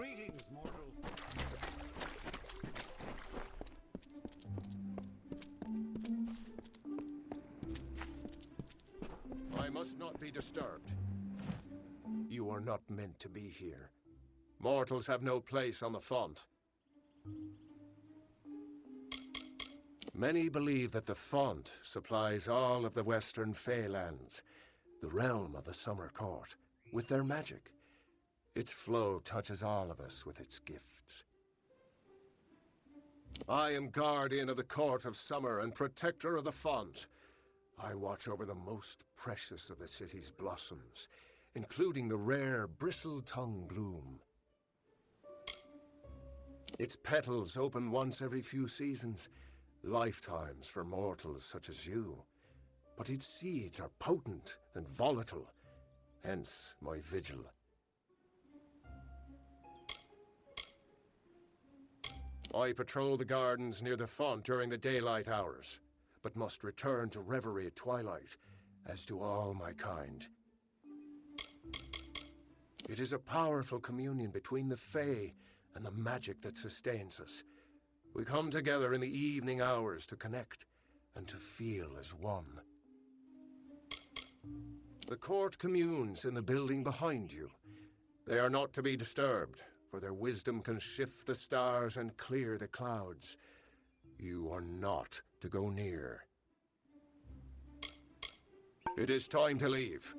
Greetings, mortal. I must not be disturbed. You are not meant to be here. Mortals have no place on the font. Many believe that the font supplies all of the western Feylands, the realm of the Summer Court, with their magic. Its flow touches all of us with its gifts. I am guardian of the Court of Summer and protector of the font. I watch over the most precious of the city's blossoms, including the rare bristle-tongue bloom. Its petals open once every few seasons, lifetimes for mortals such as you. But its seeds are potent and volatile, hence my vigil. I patrol the gardens near the font during the daylight hours, but must return to reverie at twilight, as do all my kind. It is a powerful communion between the Fae and the magic that sustains us. We come together in the evening hours to connect and to feel as one. The court communes in the building behind you. They are not to be disturbed, for their wisdom can shift the stars and clear the clouds. You are not to go near. It is time to leave.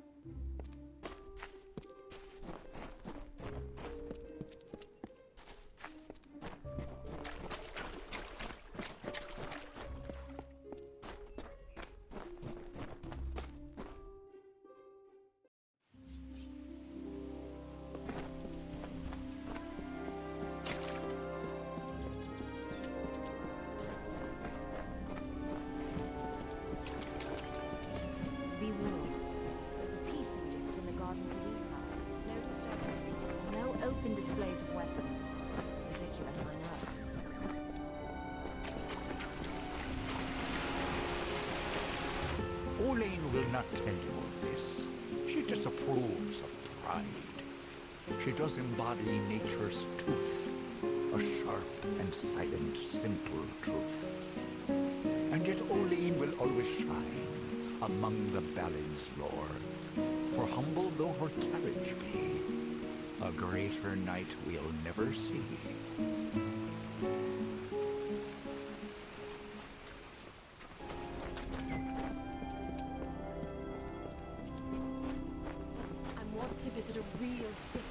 Be warned. There's a peace edict in the gardens of Isa. No disturbance and no open displays of weapons. Ridiculous, I know. Olaine will not tell you of this. She disapproves of pride. She does embody nature's tooth, a sharp and silent, simple truth. And yet Olaine will always shine among the ballad's lore. For humble though her carriage be, a greater knight we'll never see. I want to visit a real city.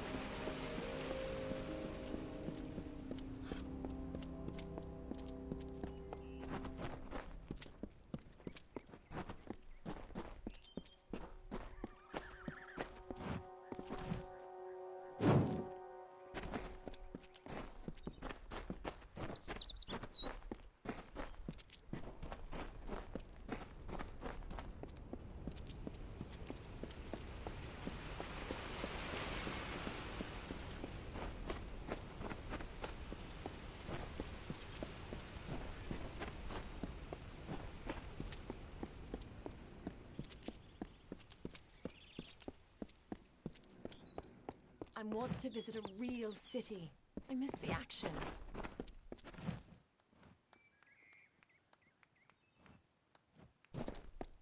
I want to visit a real city. I miss the action.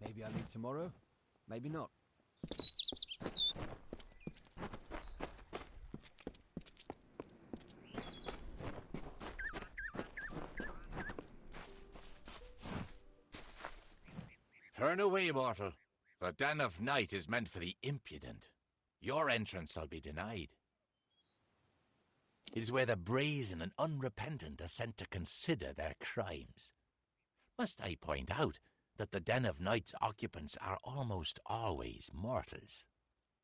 Maybe I leave tomorrow, maybe not. Turn away, mortal. The Den of Night is meant for the impudent. Your entrance shall be denied. It is where the brazen and unrepentant are sent to consider their crimes. Must I point out that the Den of Night's occupants are almost always mortals?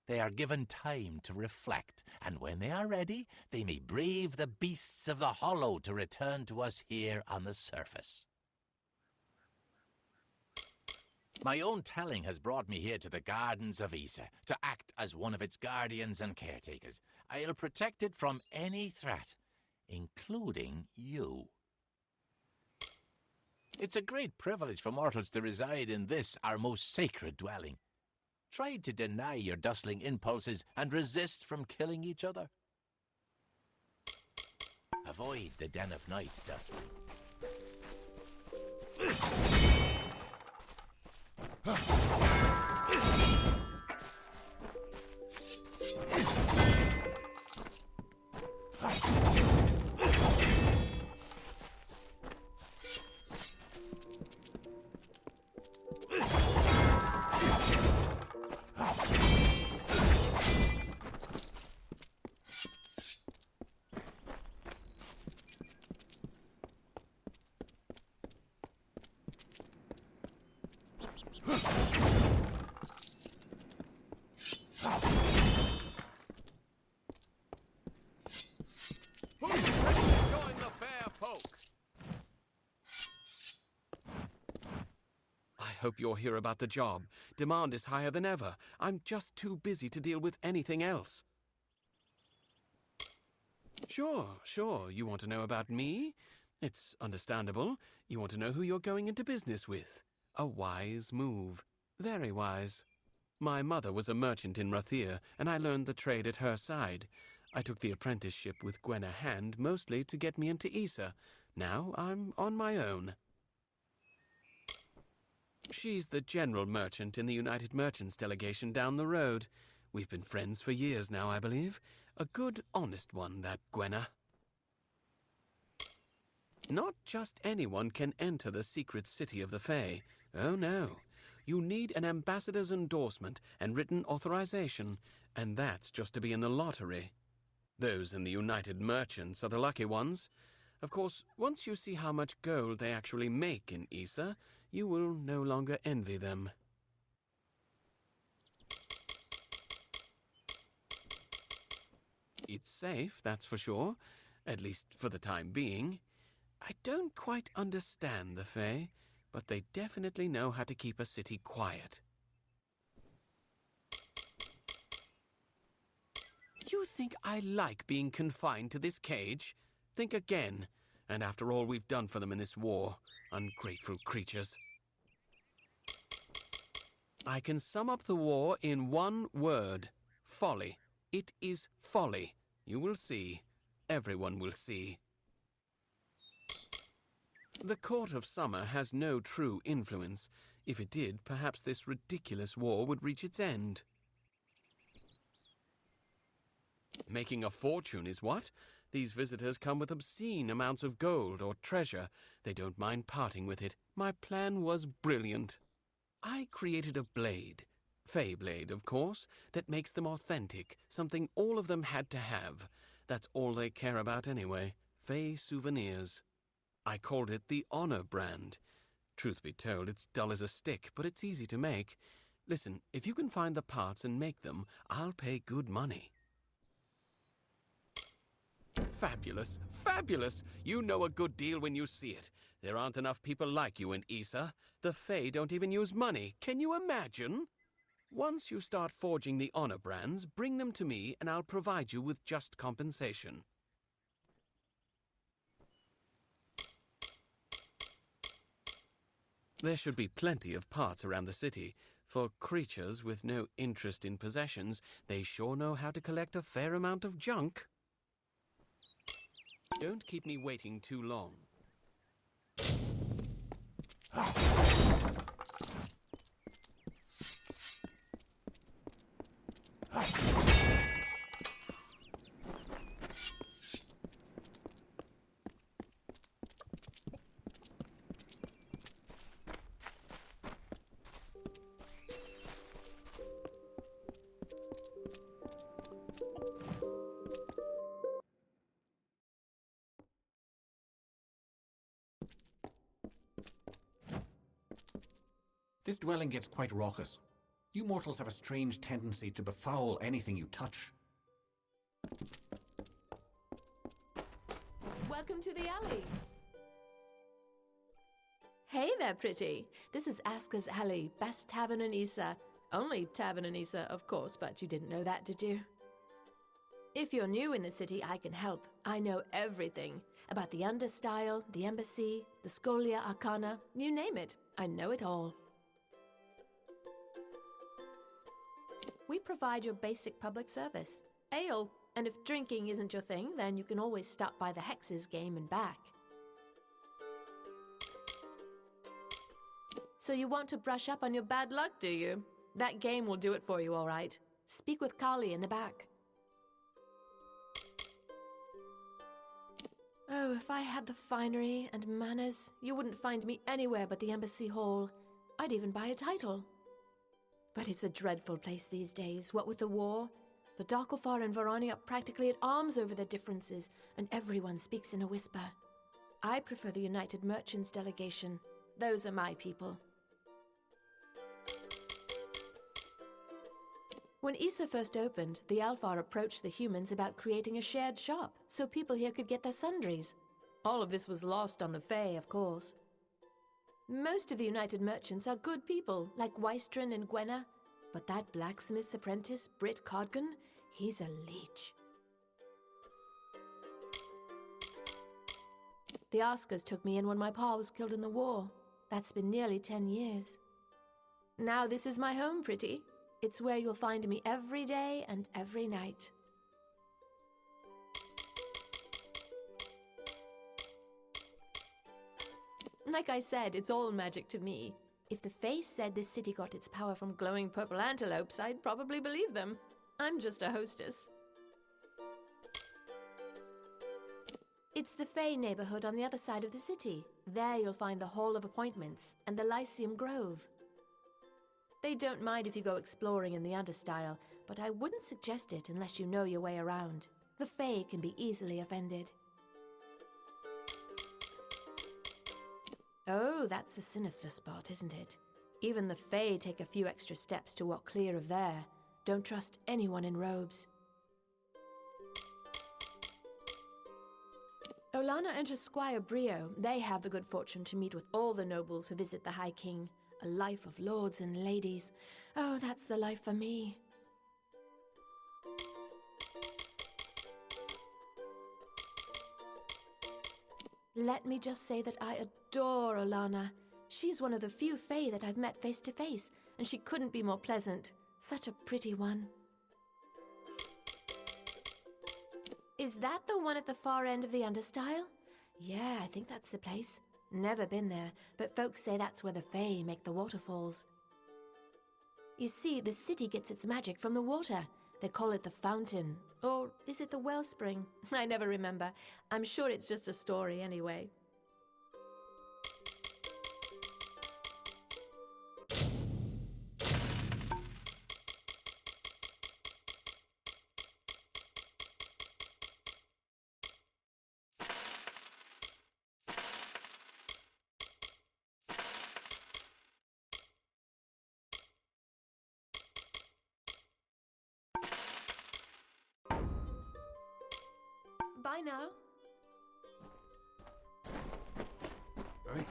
They are given time to reflect, and when they are ready, they may brave the beasts of the hollow to return to us here on the surface. My own telling has brought me here to the gardens of Isa, to act as one of its guardians and caretakers. I'll protect it from any threat, including you. It's a great privilege for mortals to reside in this, our most sacred dwelling. Try to deny your dustling impulses and resist from killing each other. avoid the Den of Night, Dusty. I hope you're here about the job. Demand is higher than ever. I'm just too busy to deal with anything else. Sure. You want to know about me? It's understandable. You want to know who you're going into business with. A wise move. Very wise. My mother was a merchant in Rathir, and I learned the trade at her side. I took the apprenticeship with Gwenna Hand mostly to get me into Issa. Now I'm on my own. She's the general merchant in the United Merchants delegation down the road. We've been friends for years now, I believe. A good, honest one, that Gwenna. Not just anyone can enter the secret city of the Fae. Oh, no. You need an ambassador's endorsement and written authorization, and that's just to be in the lottery. Those in the United Merchants are the lucky ones. Of course, once you see how much gold they actually make in Issa, you will no longer envy them. It's safe, that's for sure, at least for the time being. I don't quite understand the Fae, but they definitely know how to keep a city quiet. You think I like being confined to this cage? Think again. And after all we've done for them in this war, ungrateful creatures. I can sum up the war in one word. Folly. It is folly. You will see. Everyone will see. The Court of Summer has no true influence. If it did, perhaps this ridiculous war would reach its end. Making a fortune is what? These visitors come with obscene amounts of gold or treasure. They don't mind parting with it. My plan was brilliant. I created a blade, Fey blade, of course, that makes them authentic, something all of them had to have. That's all they care about anyway, Fey souvenirs. I called it the Honor brand. Truth be told, it's dull as a stick, but it's easy to make. Listen, if you can find the parts and make them, I'll pay good money. Fabulous, fabulous! You know a good deal when you see it. There aren't enough people like you in Issa. The Fae don't even use money. Can you imagine? Once you start forging the honor brands, bring them to me and I'll provide you with just compensation. There should be plenty of parts around the city. For creatures with no interest in possessions, they sure know how to collect a fair amount of junk. Don't keep me waiting too long. This dwelling gets quite raucous. You mortals have a strange tendency to befoul anything you touch. Welcome to the alley. Hey there, pretty. This is Aska's Alley, best tavern in Issa. Only tavern in Issa, of course, but you didn't know that, did you? If you're new in the city, I can help. I know everything. About the understyle, the embassy, the Scholia Arcana, you name it. I know it all. We provide your basic public service. Ale, And if drinking isn't your thing, then you can always stop by the Hexes game and back. So you want to brush up on your bad luck, do you? That game will do it for you, all right. Speak with Kali in the back. Oh, if I had the finery and manners, you wouldn't find me anywhere but the Embassy Hall. I'd even buy a title. But it's a dreadful place these days, what with the war. The Darkofar and Varani are practically at arms over their differences, and everyone speaks in a whisper. I prefer the United Merchants delegation. Those are my people. When Issa first opened, the Alfar approached the humans about creating a shared shop so people here could get their sundries. All of this was lost on the Fae, of course. Most of the United Merchants are good people, like Wystron and Gwenna, but that blacksmith's apprentice, Britt Codgan, he's a leech. The Askers took me in when my pa was killed in the war. That's been nearly 10 years. Now this is my home, pretty. It's where you'll find me every day and every night. Like I said, it's all magic to me. If the Fae said this city got its power from glowing purple antelopes, I'd probably believe them. I'm just a hostess. It's the Fae neighborhood on the other side of the city. There you'll find the Hall of Appointments and the Lyceum Grove. They don't mind if you go exploring in the Understyle, but I wouldn't suggest it unless you know your way around. The Fae can be easily offended. Oh, that's a sinister spot, isn't it? Even the Fae take a few extra steps to walk clear of there. Don't trust anyone in robes. Olana and her squire Brio, they have the good fortune to meet with all the nobles who visit the High King. A life of lords and ladies. Oh, that's the life for me. Let me just say that I adore Olana. She's one of the few Fae that I've met face to face, and she couldn't be more pleasant. Such a pretty one. Is that the one at the far end of the Understyle? Yeah, I think that's the place. Never been there, but folks say that's where the Fae make the waterfalls. You see, the city gets its magic from the water. They call it the fountain. Or is it the wellspring? I never remember. I'm sure it's just a story anyway. Bye now. Hey.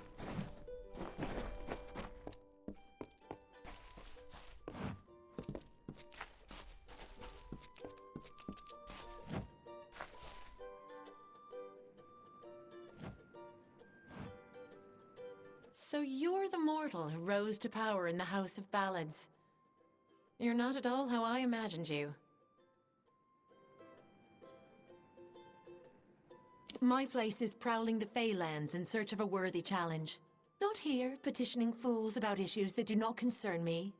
So you're the mortal who rose to power in the House of Ballads. You're not at all how I imagined you. My place is prowling the Feylands in search of a worthy challenge. Not here, petitioning fools about issues that do not concern me.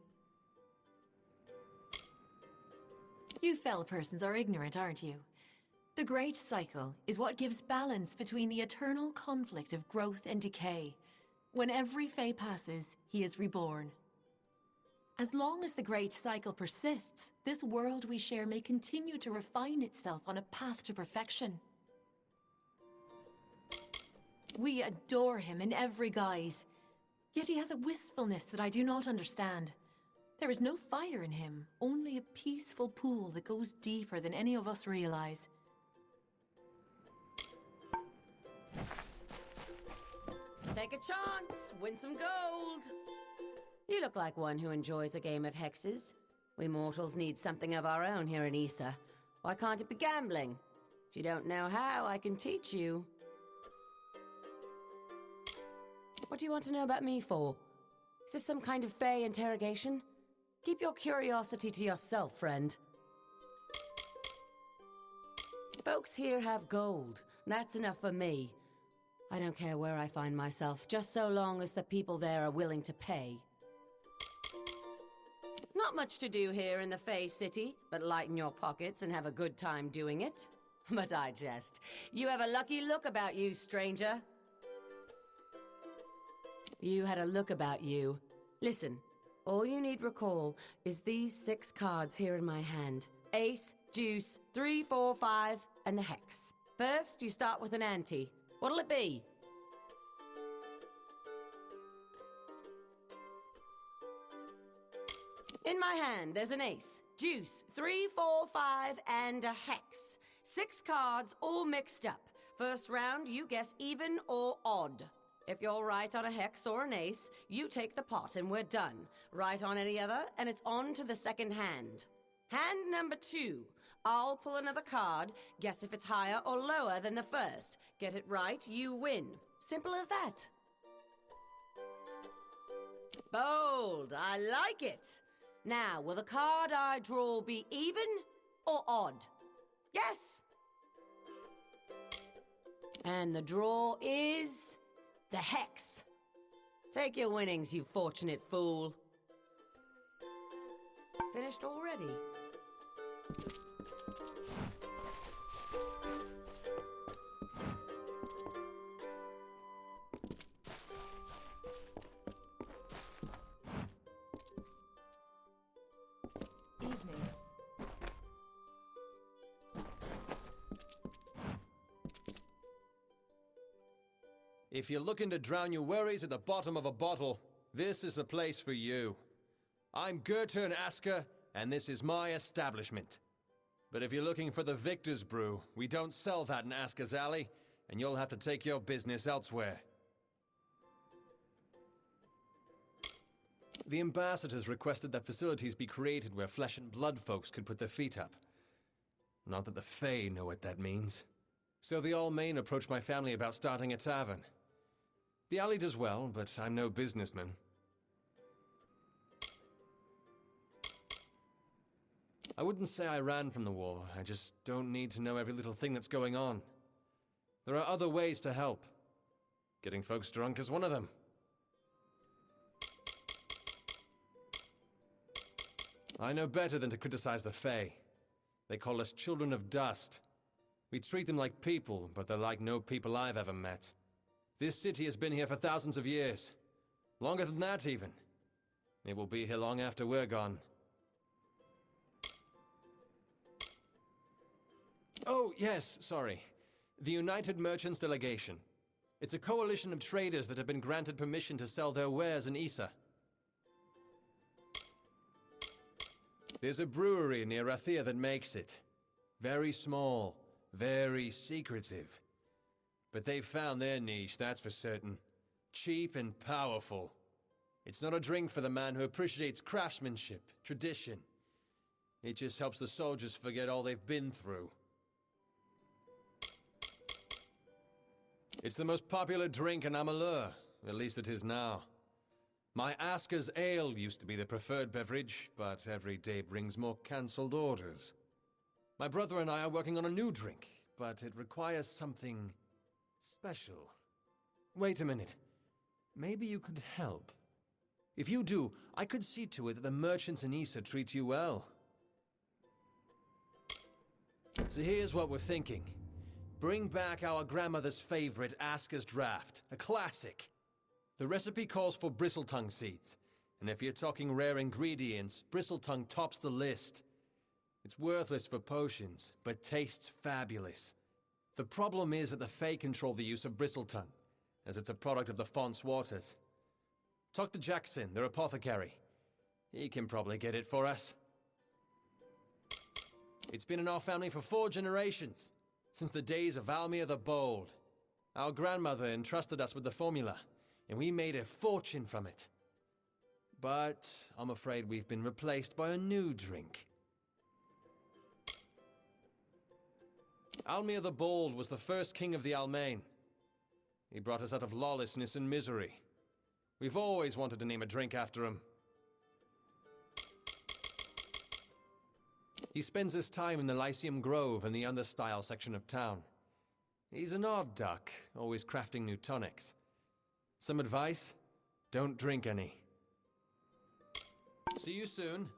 You fell persons are ignorant, aren't you? The Great Cycle is what gives balance between the eternal conflict of growth and decay. When every Fey passes, he is reborn. As long as the Great Cycle persists, this world we share may continue to refine itself on a path to perfection. We adore him in every guise, yet he has a wistfulness that I do not understand. There is no fire in him, only a peaceful pool that goes deeper than any of us realize. Take a chance, win some gold. You look like one who enjoys a game of hexes. We mortals need something of our own here in Issa. Why can't it be gambling? If you don't know how, I can teach you. What do you want to know about me for? Is this some kind of Fey interrogation? Keep your curiosity to yourself, friend. Folks here have gold. That's enough for me. I don't care where I find myself, just so long as the people there are willing to pay. Not much to do here in the Fey City, but lighten your pockets and have a good time doing it. But I jest. You have a lucky look about you, stranger. You had a look about you. Listen, all you need recall is these 6 cards here in my hand. Ace, deuce, 3, 4, 5, and the hex. First, you start with an ante. What'll it be? In my hand, there's an ace, deuce, 3, 4, 5, and a hex. 6 cards all mixed up. First round, you guess even or odd. If you're right on a hex or an ace, you take the pot and we're done. Right on any other, and it's on to the second hand. Hand number 2. I'll pull another card, guess if it's higher or lower than the first. Get it right, you win. Simple as that. Bold, I like it. Now, will the card I draw be even or odd? Yes! And the draw is the hex. Take your winnings, you fortunate fool. Finished already? Evening. If you're looking to drown your worries at the bottom of a bottle, this is the place for you. I'm Goethe and Asker, and this is my establishment. But if you're looking for the Victor's Brew, we don't sell that in Asker's Alley, and you'll have to take your business elsewhere. The ambassadors requested that facilities be created where flesh and blood folks could put their feet up. Not that the Fae know what that means. So the Almain approached my family about starting a tavern. The alley does well, but I'm no businessman. I wouldn't say I ran from the war, I just don't need to know every little thing that's going on. There are other ways to help. Getting folks drunk is one of them. I know better than to criticize the Fae. They call us children of dust. We treat them like people, but they're like no people I've ever met. This city has been here for thousands of years. Longer than that, even. It will be here long after we're gone. Oh, yes, sorry. The United Merchants Delegation. It's a coalition of traders that have been granted permission to sell their wares in Issa. There's a brewery near Rathia that makes it. Very small, very secretive. But they've found their niche, that's for certain. Cheap and powerful. It's not a drink for the man who appreciates craftsmanship, tradition. It just helps the soldiers forget all they've been through. It's the most popular drink in Amalur, at least it is now. My Asker's Ale used to be the preferred beverage, but every day brings more cancelled orders. My brother and I are working on a new drink, but it requires something special. Wait a minute. Maybe you could help. If you do, I could see to it that the merchants in Issa treat you well. So here's what we're thinking. Bring back our grandmother's favorite Asker's Draft, a classic. The recipe calls for bristletongue seeds, and if you're talking rare ingredients, bristletongue tops the list. It's worthless for potions, but tastes fabulous. The problem is that the Fae control the use of bristletongue, as it's a product of the Font's waters. Talk to Jackson, their apothecary. He can probably get it for us. It's been in our family for 4 generations, since the days of Almir the Bold. Our grandmother entrusted us with the formula, and we made a fortune from it. But I'm afraid we've been replaced by a new drink. Almir the Bold was the first king of the Almain. He brought us out of lawlessness and misery. We've always wanted to name a drink after him. He spends his time in the Lyceum Grove in the understyle section of town. He's an odd duck, always crafting new tonics. Some advice? Don't drink any. See you soon.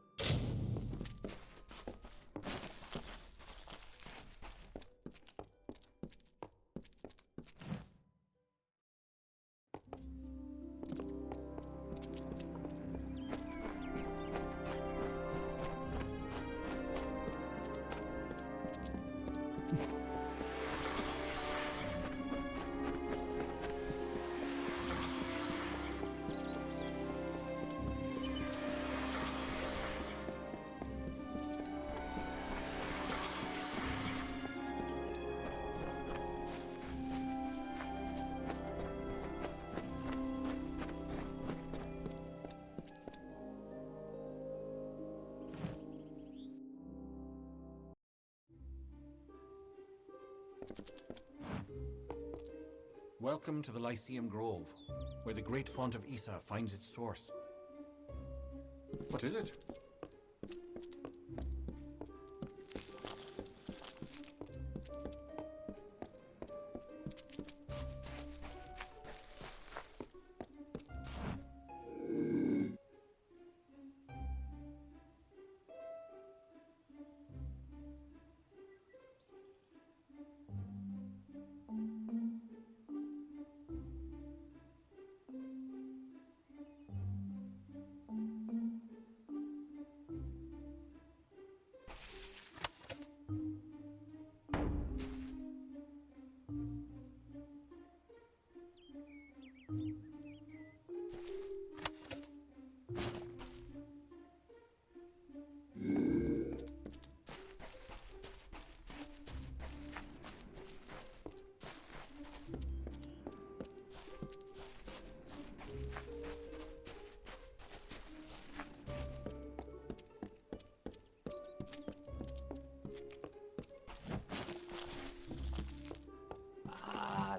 Welcome to the Lyceum Grove, where the great font of Issa finds its source. What is it?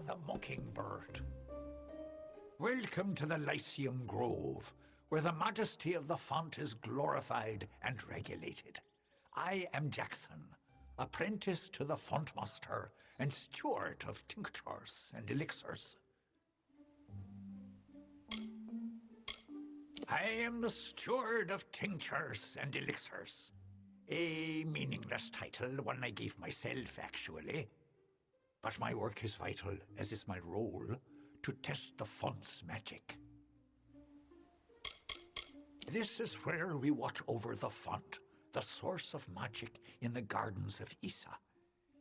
The Mockingbird. Welcome to the Lyceum Grove, where the majesty of the font is glorified and regulated. I am Jackson, apprentice to the fontmaster and steward of tinctures and elixirs. I am the steward of tinctures and elixirs. A meaningless title, one I gave myself, actually. But my work is vital, as is my role, to test the font's magic. This is where we watch over the font, the source of magic in the gardens of Issa.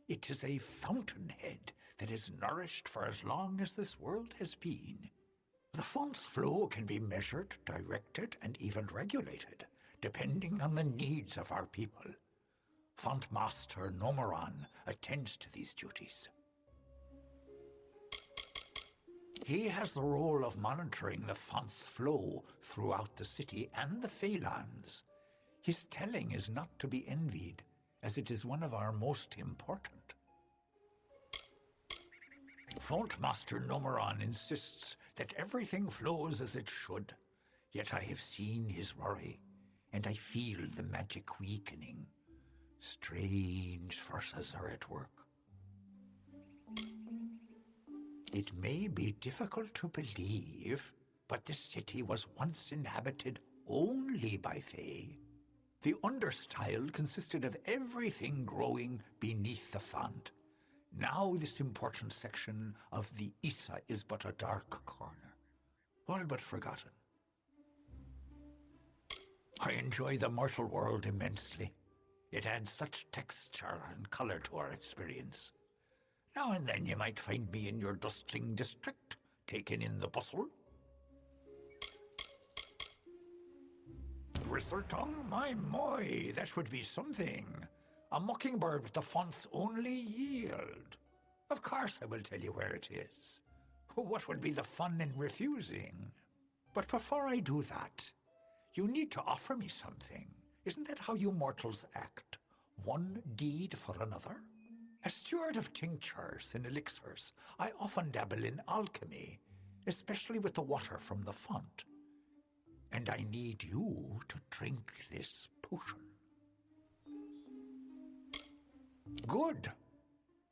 It is a fountainhead that is nourished for as long as this world has been. The font's flow can be measured, directed, and even regulated, depending on the needs of our people. Fontmaster Nomoran attends to these duties. He has the role of monitoring the font's flow throughout the city and the Feylands. His telling is not to be envied, as it is one of our most important. Fontmaster Nomoran insists that everything flows as it should, yet I have seen his worry, and I feel the magic weakening. Strange forces are at work. It may be difficult to believe, but this city was once inhabited only by Fae. The understyle consisted of everything growing beneath the font. Now this important section of the Issa is but a dark corner, all but forgotten. I enjoy the mortal world immensely. It adds such texture and color to our experience. Now and then you might find me in your dustling district, taking in the bustle. Bristletongue, my moy, that would be something. A mockingbird with the font's only yield. Of course I will tell you where it is. What would be the fun in refusing? But before I do that, you need to offer me something. Isn't that how you mortals act? One deed for another? As steward of tinctures and elixirs, I often dabble in alchemy, especially with the water from the font. And I need you to drink this potion. Good.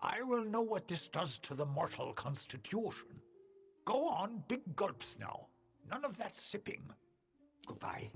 I will know what this does to the mortal constitution. Go on, big gulps now. None of that sipping. Goodbye.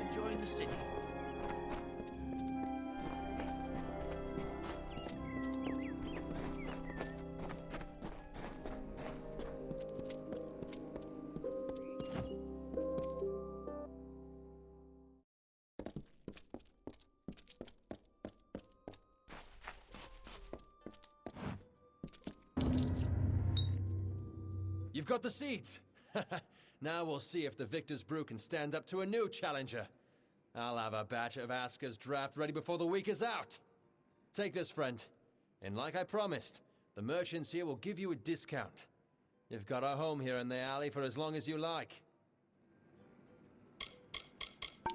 Enjoying the city. You've got the seeds! Now we'll see if the Victor's Brew can stand up to a new challenger. I'll have a batch of Asker's draft ready before the week is out. Take this, friend. And like I promised, the merchants here will give you a discount. You've got a home here in the alley for as long as you like.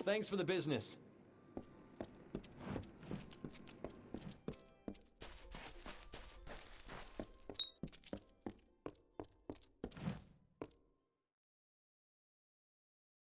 Thanks for the business.